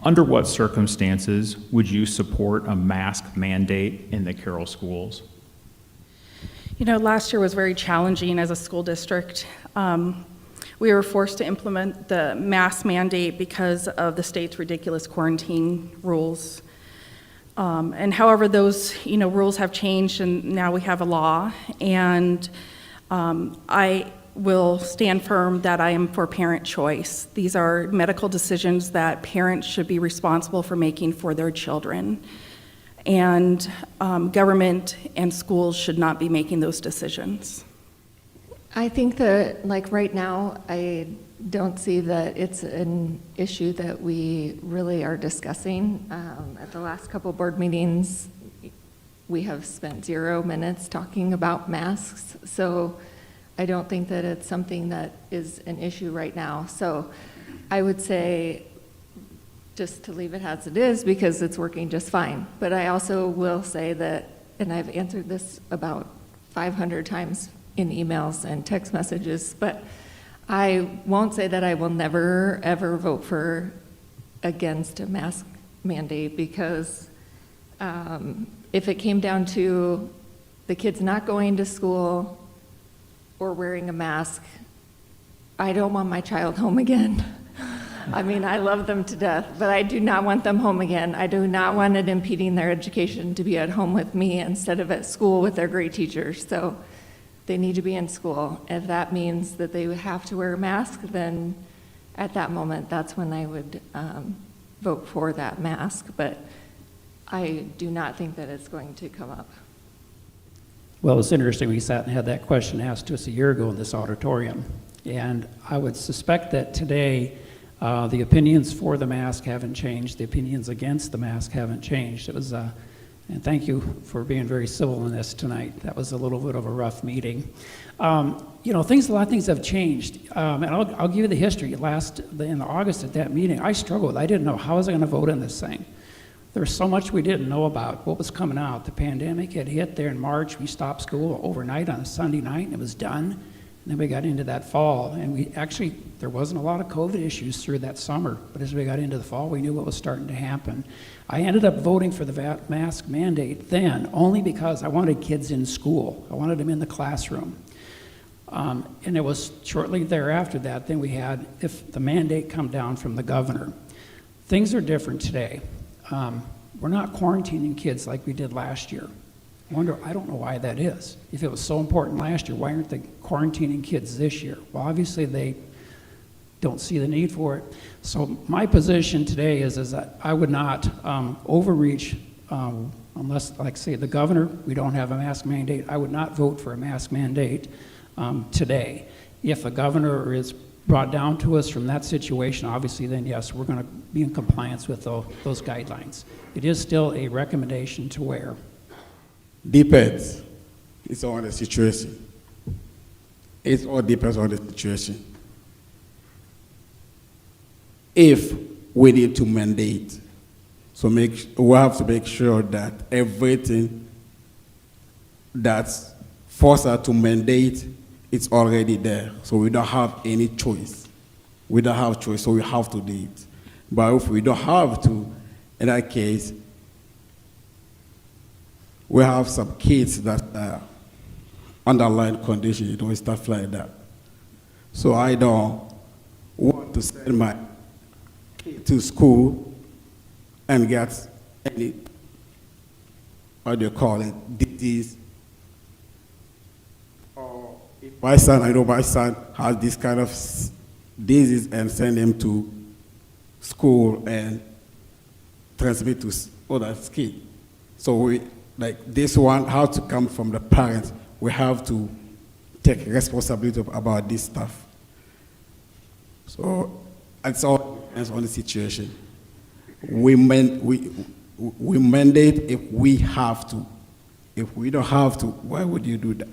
Under what circumstances would you support a mask mandate in the Carroll schools? You know, last year was very challenging as a school district. We were forced to implement the mask mandate because of the state's ridiculous quarantine rules. And however, those rules have changed, and now we have a law. And I will stand firm that I am for parent choice. These are medical decisions that parents should be responsible for making for their children. And government and schools should not be making those decisions. I think that, like right now, I don't see that it's an issue that we really are discussing. At the last couple board meetings, we have spent 0 minutes talking about masks, so I don't think that it's something that is an issue right now. So I would say just to leave it as it is because it's working just fine. But I also will say that, and I've answered this about 500 times in emails and text messages, but I won't say that I will never ever vote against a mask mandate because if it came down to the kids not going to school or wearing a mask, I don't want my child home again. I mean, I love them to death, but I do not want them home again. I do not want it impeding their education to be at home with me instead of at school with their great teachers. So they need to be in school. If that means that they would have to wear a mask, then at that moment, that's when I would vote for that mask. But I do not think that it's going to come up. Well, it's interesting. We sat and had that question asked to us a year ago in this auditorium. And I would suspect that today, the opinions for the mask haven't changed. The opinions against the mask haven't changed. It was, and thank you for being very civil in this tonight. That was a little bit of a rough meeting. A lot of things have changed. And I'll give you the history. In August at that meeting, I struggled. I didn't know how was I going to vote on this thing. There was so much we didn't know about what was coming out. The pandemic had hit there in March. We stopped school overnight on a Sunday night, and it was done. And then we got into that fall, and there wasn't a lot of COVID issues through that summer, but as we got into the fall, we knew what was starting to happen. I ended up voting for the mask mandate then, only because I wanted kids in school. I wanted them in the classroom. And it was shortly thereafter that then we had, if the mandate come down from the governor. Things are different today. We're not quarantining kids like we did last year. I don't know why that is. If it was so important last year, why aren't they quarantining kids this year? Well, obviously they don't see the need for it. So my position today is that I would not overreach unless, like say, the governor, we don't have a mask mandate. I would not vote for a mask mandate today. If a governor is brought down to us from that situation, obviously then yes, we're going to be in compliance with those guidelines. It is still a recommendation to wear. Depends. It's on the situation. It all depends on the situation. If we need to mandate, so we have to make sure that everything that's forced us to mandate, it's already there. So we don't have any choice. We don't have choice, so we have to do it. But if we don't have to, in that case, we have some kids that are underlying condition, stuff like that. So I don't want to send my kid to school and get any, what do you call it, disease. Or if my son, I know my son has this kind of disease and send him to school and transmit to other kids. So this one has to come from the parents. We have to take responsibility about this stuff. So it's all depends on the situation. We mandate if we have to. If we don't have to, why would you do that?